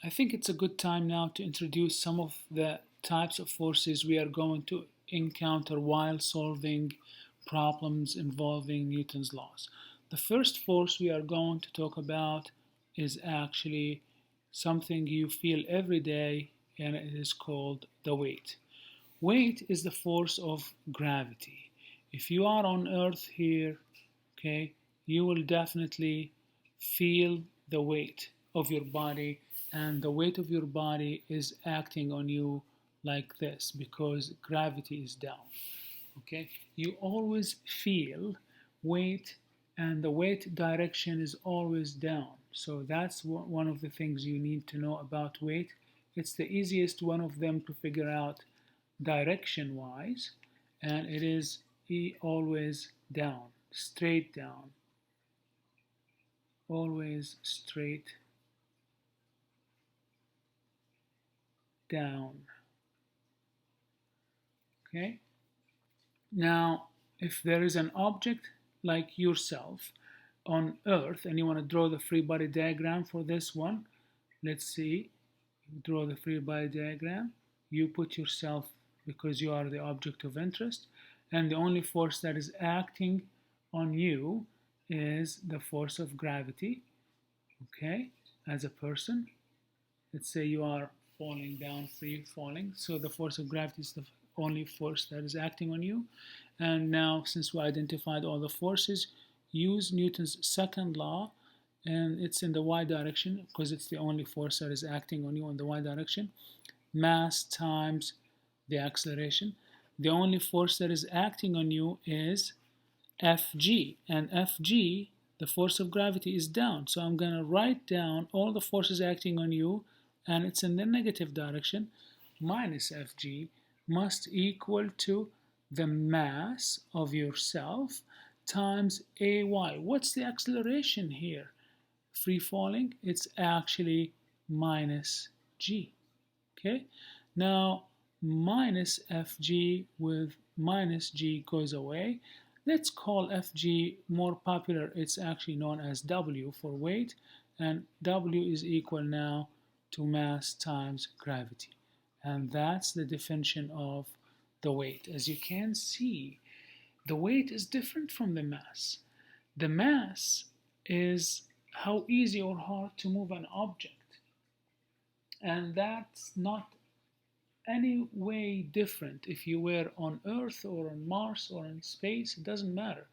I think it's a good time now to introduce some of the types of forces we are going to encounter while solving problems involving Newton's laws. The first force we are going to talk about is actually something you feel every day, and it is called the weight. Weight is the force of gravity. If you are on Earth here, okay, you will definitely feel the weight of your body, and the weight of your body is acting on you like this because gravity is down. Okay, you always feel weight, and the weight direction is always down. So that's one of the things you need to know about weight. It's the easiest one of them to figure out direction wise, and it is always down, straight down, always straight down. Okay, now if there is an object like yourself on Earth and you want to draw the free body diagram for this one, let's see, draw the free body diagram. You put yourself, because you are the object of interest, and the only force that is acting on you is the force of gravity. Okay, as a person, let's say you are falling down, free falling, so the force of gravity is the only force that is acting on you. And now, since we identified all the forces, use Newton's second law, and it's in the y direction because it's the only force that is acting on you in the y direction. Mass times the acceleration. The only force that is acting on you is Fg, and Fg, the force of gravity, is down. So I'm going to write down all the forces acting on you, and it's in the negative direction. Minus Fg must equal to the mass of yourself times Ay. What's the acceleration here? Free falling, it's actually minus g. Okay, now minus Fg with minus g goes away. Let's call Fg more popular. It's actually known as W for weight, and W is equal now to mass times gravity. And that's the definition of the weight. As you can see, the weight is different from the mass. The mass is how easy or hard to move an object, and that's not any way different if you were on Earth or on Mars or in space. It doesn't matter,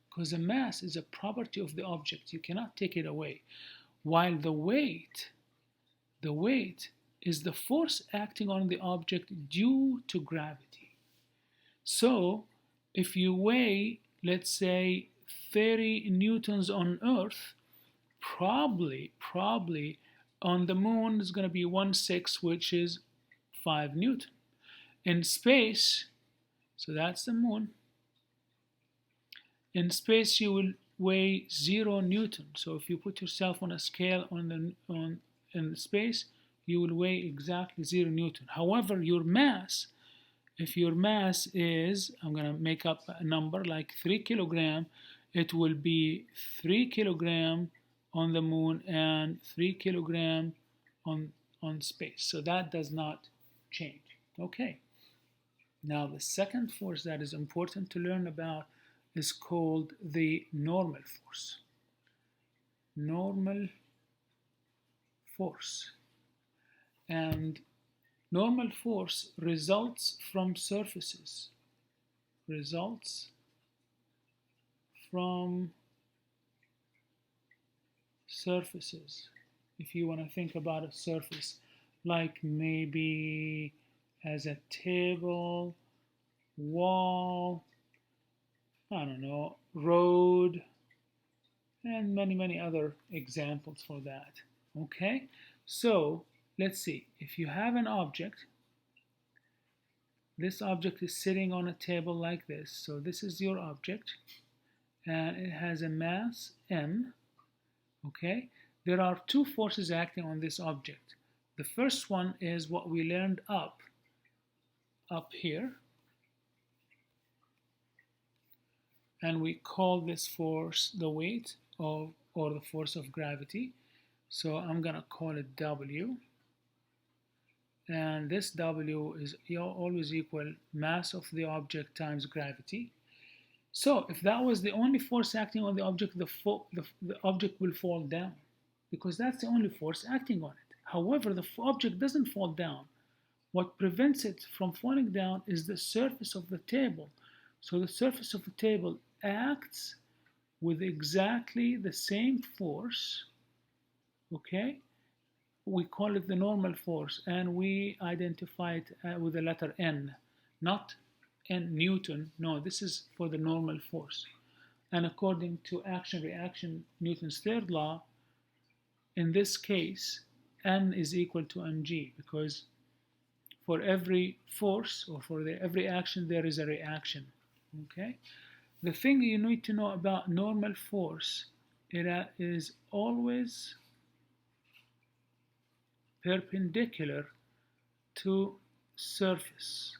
because the mass is a property of the object. You cannot take it away. While the weight is the force acting on the object due to gravity. So if you weigh, let's say, 30 newtons on Earth, probably on the moon is going to be 1/6, which is 5 Newton. In space, so that's the moon, in space you will weigh 0 Newton. So if you put yourself on a scale in space, you will weigh exactly 0 Newton. However, your mass, if your mass is, I'm going to make up a number like 3 kilogram, it will be 3 kilogram on the moon and 3 kilogram on space. So that does not change. Okay. Now the second force that is important to learn about is called the normal force. Normal force. And normal force results from surfaces. Results from surfaces. If you want to think about a surface, like maybe as a table, wall, I don't know, road, and many other examples for that. Okay, so let's see. If you have an object, this object is sitting on a table like this. So this is your object, and it has a mass m. Okay, there are two forces acting on this object. The first one is what we learned up here, and we call this force the weight of, or the force of gravity. So I'm gonna call it W. and this W is always equal mass of the object times gravity. So if that was the only force acting on the object, the object will fall down because that's the only force acting on it. However, the object doesn't fall down. What prevents it from falling down is the surface of the table. So the surface of the table acts with exactly the same force, okay? We call it the normal force, and we identify it with the letter N, not N Newton. No, this is for the normal force. And according to action-reaction, Newton's third law, in this case, N is equal to mg, because for every force or for every action, there is a reaction. Okay? The thing you need to know about normal force, it is always perpendicular to surface.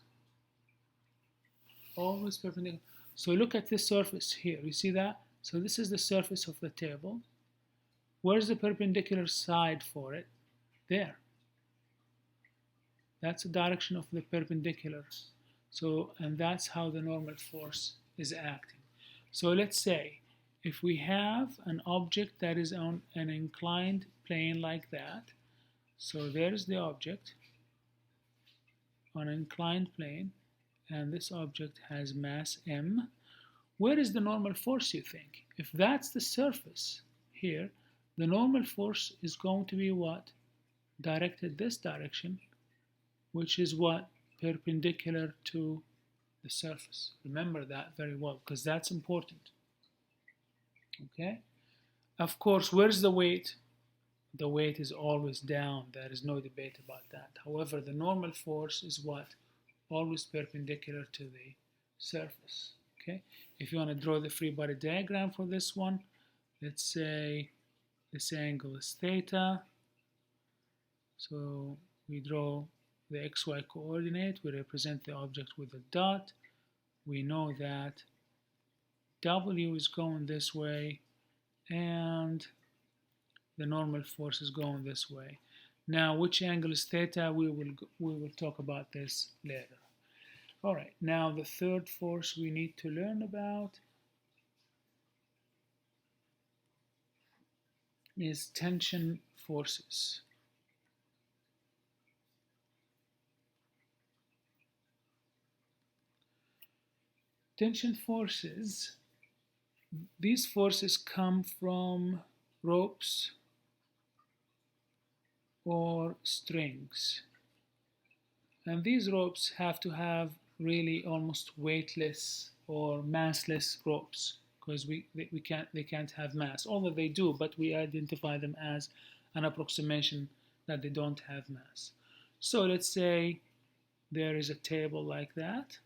Always perpendicular. So look at this surface here. You see that? So this is the surface of the table. Where's the perpendicular side for it? There. That's the direction of the perpendicular. So, and that's how the normal force is acting. So let's say if we have an object that is on an inclined plane like that, so there's the object on an inclined plane, and this object has mass m. Where is the normal force, you think? If that's the surface here, the normal force is going to be what? Directed this direction, which is what? Perpendicular to the surface. Remember that very well, because that's important. Okay? Of course, where's the weight? The weight is always down. There is no debate about that. However, the normal force is what? Always perpendicular to the surface. Okay? If you want to draw the free body diagram for this one, let's say this angle is theta. So we draw the xy coordinate. We represent the object with a dot. We know that W is going this way and the normal force is going this way. Now, which angle is theta? We will talk about this later. All right, now the third force we need to learn about is tension forces. Tension forces, these forces come from ropes or strings. And these ropes have to have really almost weightless or massless ropes, because they can't have mass, although they do, but we identify them as an approximation that they don't have mass. So let's say there is a table like that,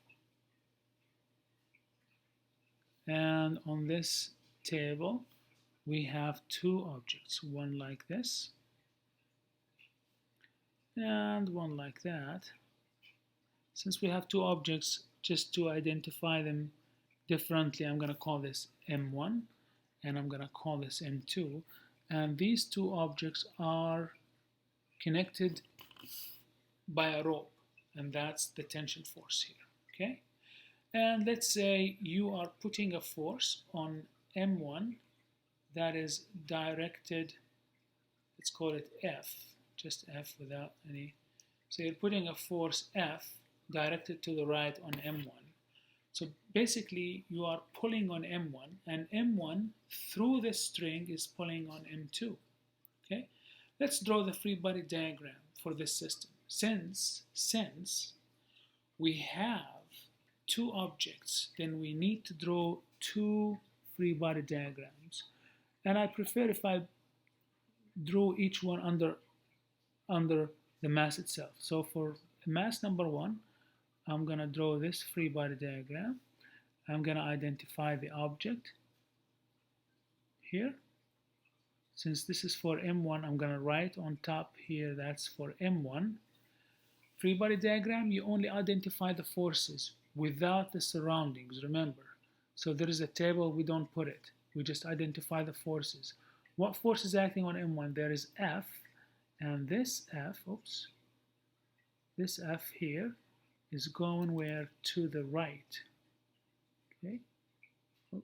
and on this table we have two objects, one like this and one like that. Since we have two objects, just to identify them differently, I'm going to call this M1 and I'm going to call this M2, and these two objects are connected by a rope, and that's the tension force here. Okay? And let's say you are putting a force on M1 that is directed, let's call it F, just F without any. So you're putting a force F directed to the right on M1. So basically you are pulling on M1, and M1 through the string is pulling on M2. Okay? Let's draw the free body diagram for this system. Since we have two objects, then we need to draw two free body diagrams. And I prefer if I drew each one under the mass itself. So for mass number 1, I'm going to draw this free body diagram. I'm going to identify the object here. Since this is for M1, I'm going to write on top here that's for M1. Free body diagram, you only identify the forces without the surroundings, remember. So there is a table, we don't put it. We just identify the forces. What force is acting on M1? There is F, and this F, oops, this F here is going where? To the right. Okay. Oh.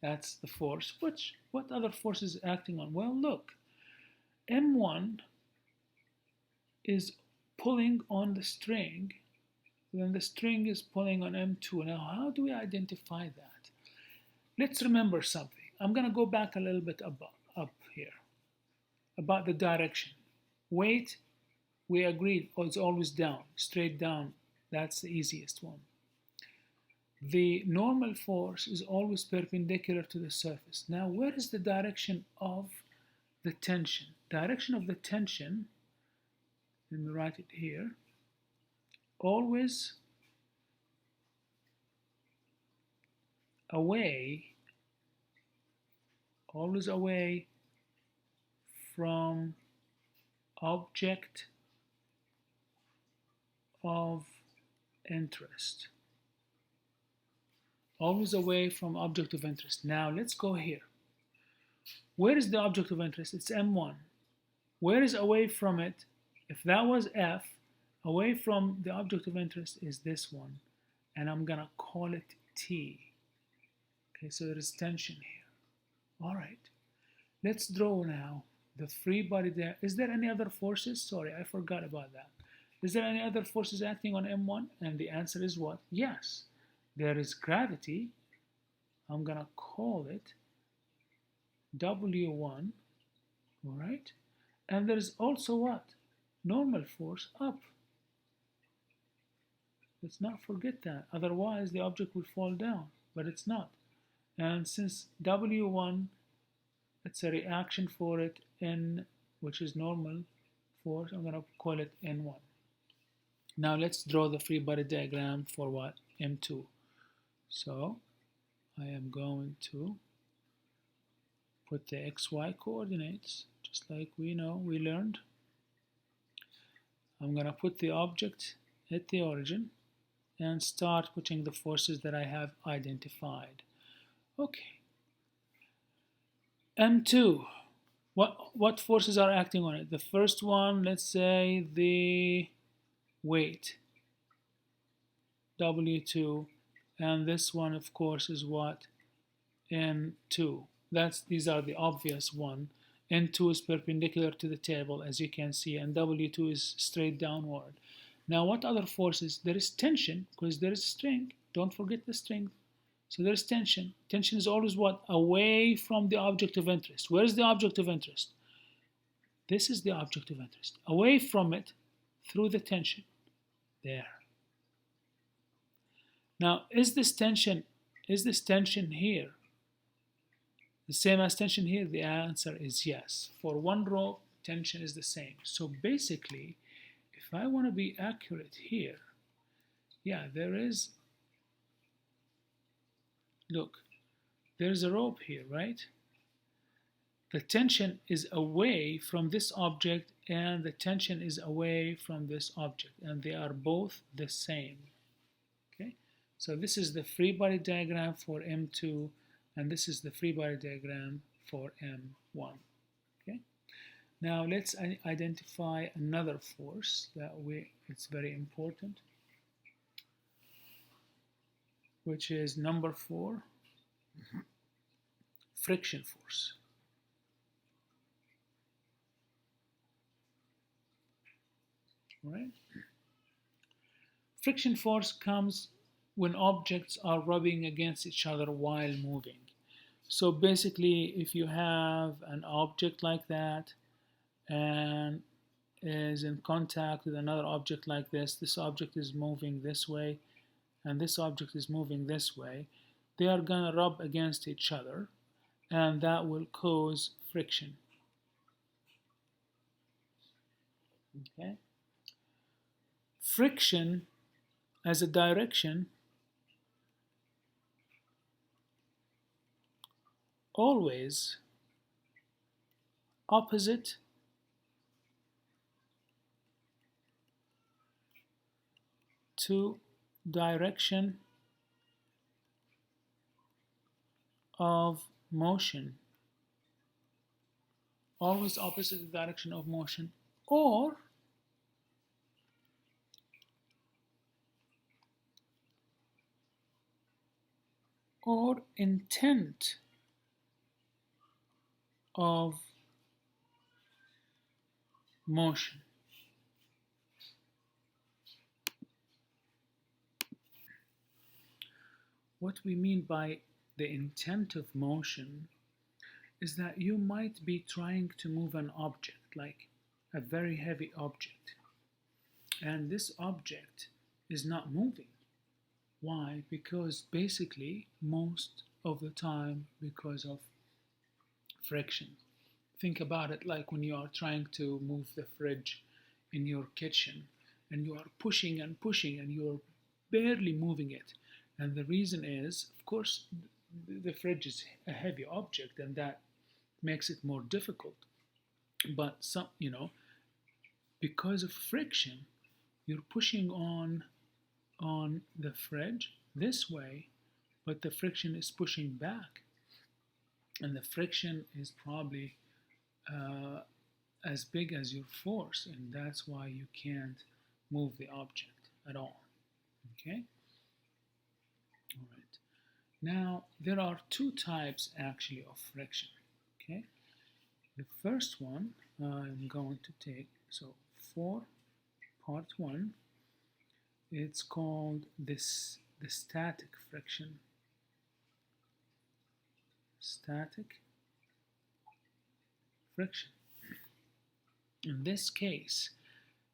That's the force. What other force is acting on? Well, look, M1 is pulling on the string, then the string is pulling on M2. Now, how do we identify that? Let's remember something. I'm going to go back a little bit up here about the direction. Weight, we agreed, it's always down, straight down. That's the easiest one. The normal force is always perpendicular to the surface. Now, where is the direction of the tension? Direction of the tension, let me write it here, always away from object of interest. Always away from object of interest. Now let's go here. Where is the object of interest? It's M1. Where is away from it? If that was F, away from the object of interest is this one. And I'm going to call it T. Okay, so there is tension here. All right. Let's draw now the free body there. Is there any other forces? Sorry, I forgot about that. Is there any other forces acting on M1? And the answer is what? Yes. There is gravity. I'm going to call it W1. All right. And there's also what? Normal force up. Let's not forget that. Otherwise, the object will fall down. But it's not. And since W1, it's a reaction for it, N, which is normal force, I'm going to call it N1. Now let's draw the free body diagram for what? M2. So I am going to put the XY coordinates, just like we learned. I'm going to put the object at the origin and start putting the forces that I have identified. Okay. M2, what forces are acting on it? The first one, let's say the weight, W2, and this one, of course, is what? N2. These are the obvious one. N2 is perpendicular to the table, as you can see, and W2 is straight downward. Now, what other forces? There is tension, because there is string. Don't forget the string. So there's tension. Tension is always what? Away from the object of interest. Where is the object of interest? This is the object of interest. Away from it through the tension. There. Now, is this tension here the same as tension here? The answer is yes. For one rope, tension is the same. So basically, if I want to be accurate here, yeah, there is, look, there's a rope here, right? The tension is away from this object and the tension is away from this object, and they are both the same. Okay, so this is the free body diagram for M2, and this is the free body diagram for M1. Okay, now let's identify another force it's very important, which is number 4, friction force. All right. Friction force comes when objects are rubbing against each other while moving. So basically, if you have an object like that and is in contact with another object like this object is moving this way and this object is moving this way, they are going to rub against each other, and that will cause friction. Okay. Friction as a direction always opposite to direction of motion always opposite the direction of motion, or intent of motion. What we mean by the intent of motion is that you might be trying to move an object, like a very heavy object, and this object is not moving. Why? Because basically, most of the time, because of friction. Think about it like when you are trying to move the fridge in your kitchen and you are pushing and pushing and you're barely moving it. And the reason is, of course, the fridge is a heavy object and that makes it more difficult. But because of friction, you're pushing on the fridge this way, but the friction is pushing back. And the friction is probably as big as your force, and that's why you can't move the object at all. Okay? All right. Now, there are two types actually of friction. Okay? The first one I'm going to take, so for part one, it's called the static friction. Static friction. In this case,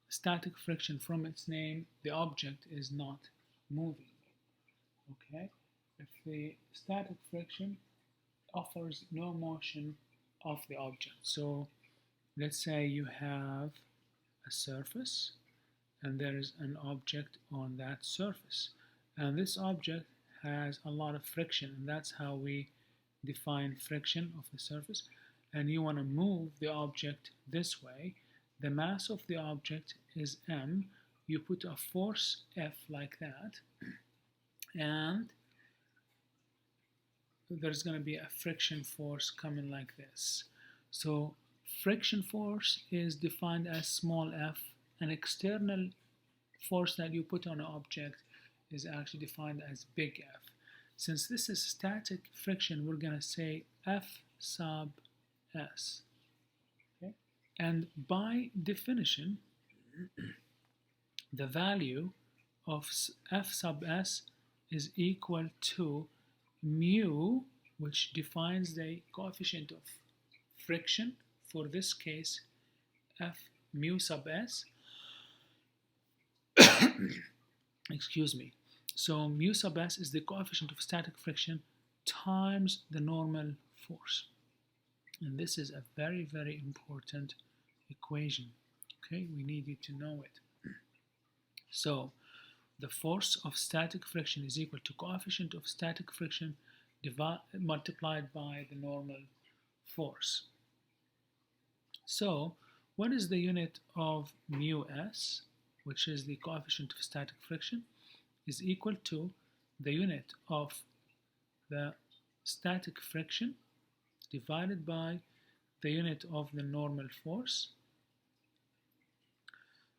static friction, from its name, the object is not moving. Okay? If the static friction offers no motion of the object. So let's say you have a surface and there is an object on that surface. And this object has a lot of friction, and that's how we define friction of the surface. And you want to move the object this way. The mass of the object is m. You put a force F like that, and there's going to be a friction force coming like this. So friction force is defined as small f. An external force that you put on an object is actually defined as big F. Since this is static friction, we're going to say F sub S. Okay? And by definition, the value of F sub S is equal to mu, which defines the coefficient of friction, for this case F mu sub S. Excuse me. So mu sub S is the coefficient of static friction times the normal force. And this is a very, very important equation. Okay, we need you to know it. So the force of static friction is equal to coefficient of static friction multiplied by the normal force. So what is the unit of mu S, which is the coefficient of static friction, is equal to the unit of the static friction divided by the unit of the normal force.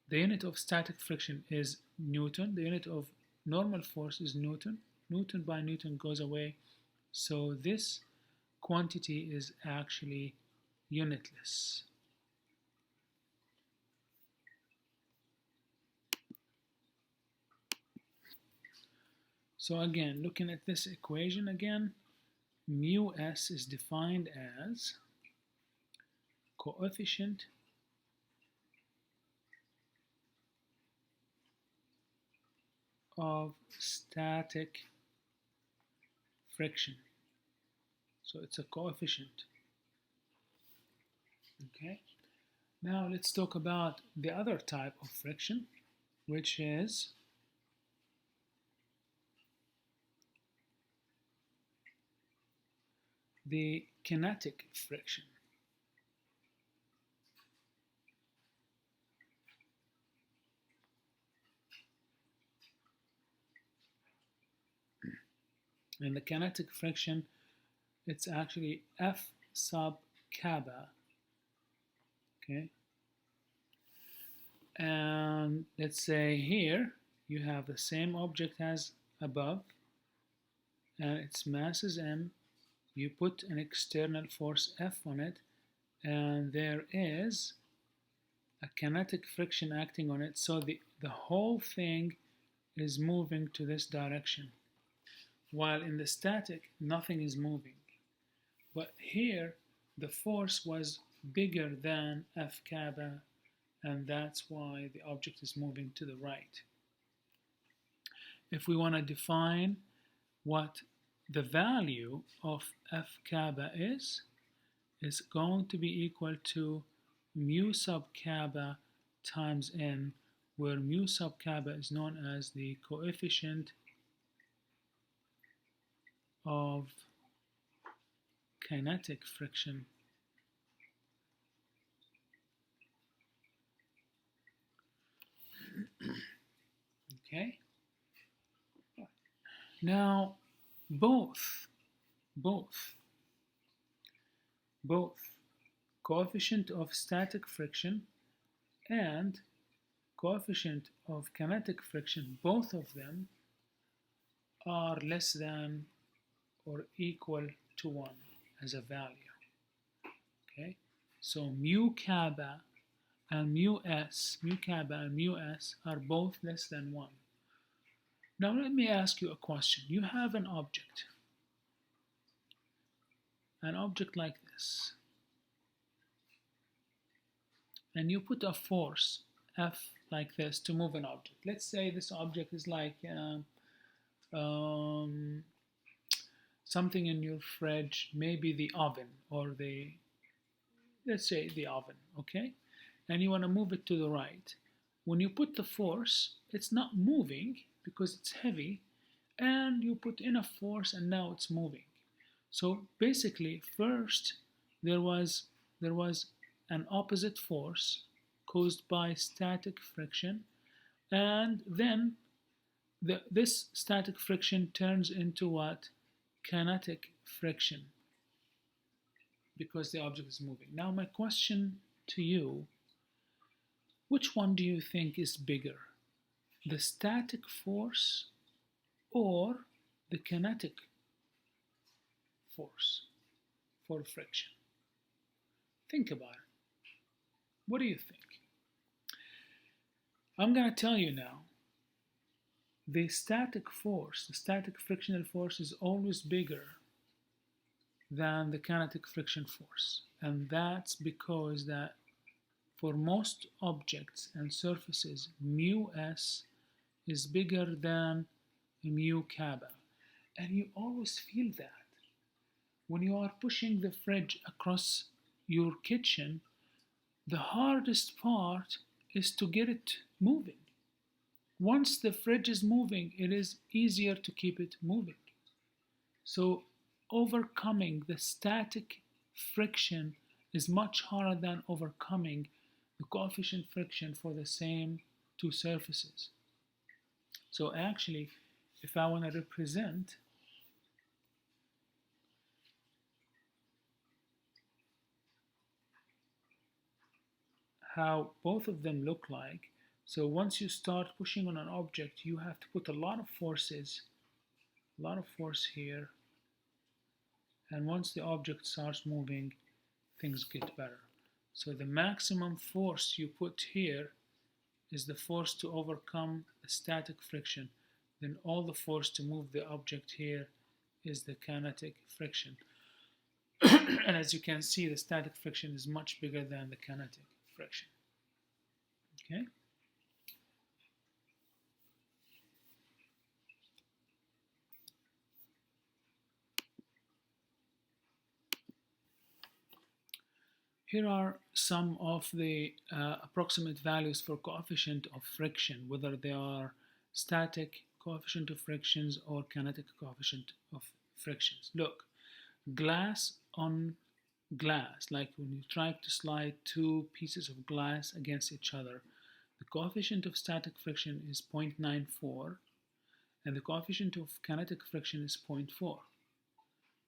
The unit of static friction is Newton. The unit of normal force is Newton. Newton by Newton goes away. So this quantity is actually unitless. So again, looking at this equation again, mu S is defined as coefficient of static friction. So it's a coefficient. Okay. Now let's talk about the other type of friction, which is the kinetic friction. And the kinetic friction, it's actually F sub kappa Okay, and let's say here you have the same object as above, and its mass is m. You put an external force F on it, and there is a kinetic friction acting on it, so the whole thing is moving to this direction. While in the static, nothing is moving. But here, the force was bigger than F kappa, and that's why the object is moving to the right. If we want to define what the value of F kappa is going to be equal to mu sub kappa times n, where mu sub kappa is known as the coefficient of kinetic friction. Okay? Now, both coefficient of static friction and coefficient of kinetic friction, both of them are less than or equal to 1 as a value. Okay, so mu kappa and mu s are both less than 1. Now let me ask you a question. You have an object like this, and you put a force F like this to move an object. Let's say this object is like something in your fridge, maybe the oven, or let's say the oven, okay? And you want to move it to the right. When you put the force, it's not moving because it's heavy, and you put in a force and now it's moving. So basically, first there was an opposite force caused by static friction, and then this static friction turns into what? Kinetic friction, because the object is moving. Now my question to you, which one do you think is bigger? The static force or the kinetic force for friction? Think about it. What do you think? I'm going to tell you now. The static force, the static frictional force, is always bigger than the kinetic friction force. And that's because that for most objects and surfaces, mu s is bigger than mu kappa. And you always feel that. When you are pushing the fridge across your kitchen, the hardest part is to get it moving. Once the fridge is moving, it is easier to keep it moving. So overcoming the static friction is much harder than overcoming the coefficient friction for the same two surfaces. So actually, if I want to represent how both of them look like, so once you start pushing on an object, you have to put a lot of forces, a lot of force here, and once the object starts moving, things get better. So the maximum force you put here is the force to overcome the static friction. Then all the force to move the object here is the kinetic friction. And as you can see, the static friction is much bigger than the kinetic friction. Okay? Here are some of the approximate values for coefficient of friction, whether they are static coefficient of frictions or kinetic coefficient of frictions. Look, glass on glass, like when you try to slide two pieces of glass against each other, the coefficient of static friction is 0.94 and the coefficient of kinetic friction is 0.4.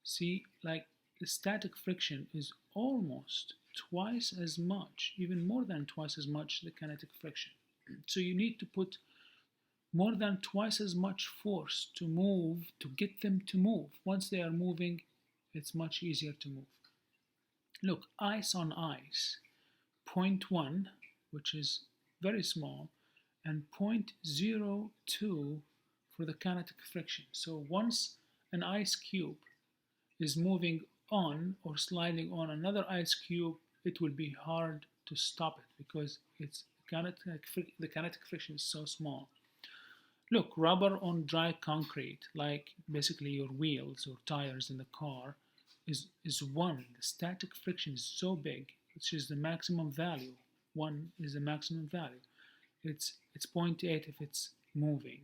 See, like the static friction is almost twice as much, even more than twice as much, the kinetic friction. So you need to put more than twice as much force to move, to get them to move. Once they are moving, it's much easier to move. Look, ice on ice, 0.1, which is very small, and 0.02 for the kinetic friction. So once an ice cube is moving on or sliding on another ice cube, it will be hard to stop it because the kinetic friction is so small. Look, rubber on dry concrete, like basically your wheels or tires in the car, is 1. The static friction is so big, which is the maximum value. 1 is the maximum value. It's 0.8 if it's moving.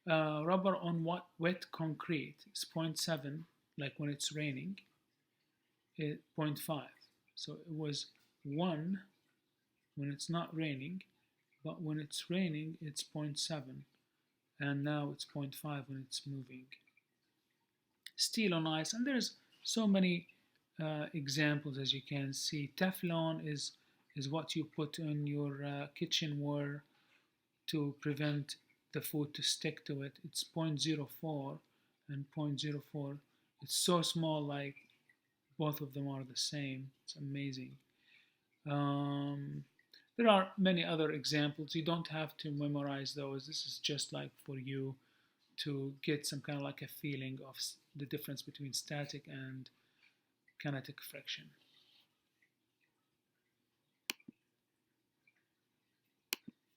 Rubber on wet concrete is 0.7, like when it's raining, 0.5. So it was 1 when it's not raining, but when it's raining, it's 0.7, and now it's 0.5 when it's moving. Steel on ice, and there's so many examples, as you can see. Teflon is what you put on your kitchenware to prevent the food to stick to it. It's 0.04 and 0.04. It's so small, like both of them are the same. It's amazing. There are many other examples. You don't have to memorize those. This is just like for you to get some kind of like a feeling of the difference between static and kinetic friction.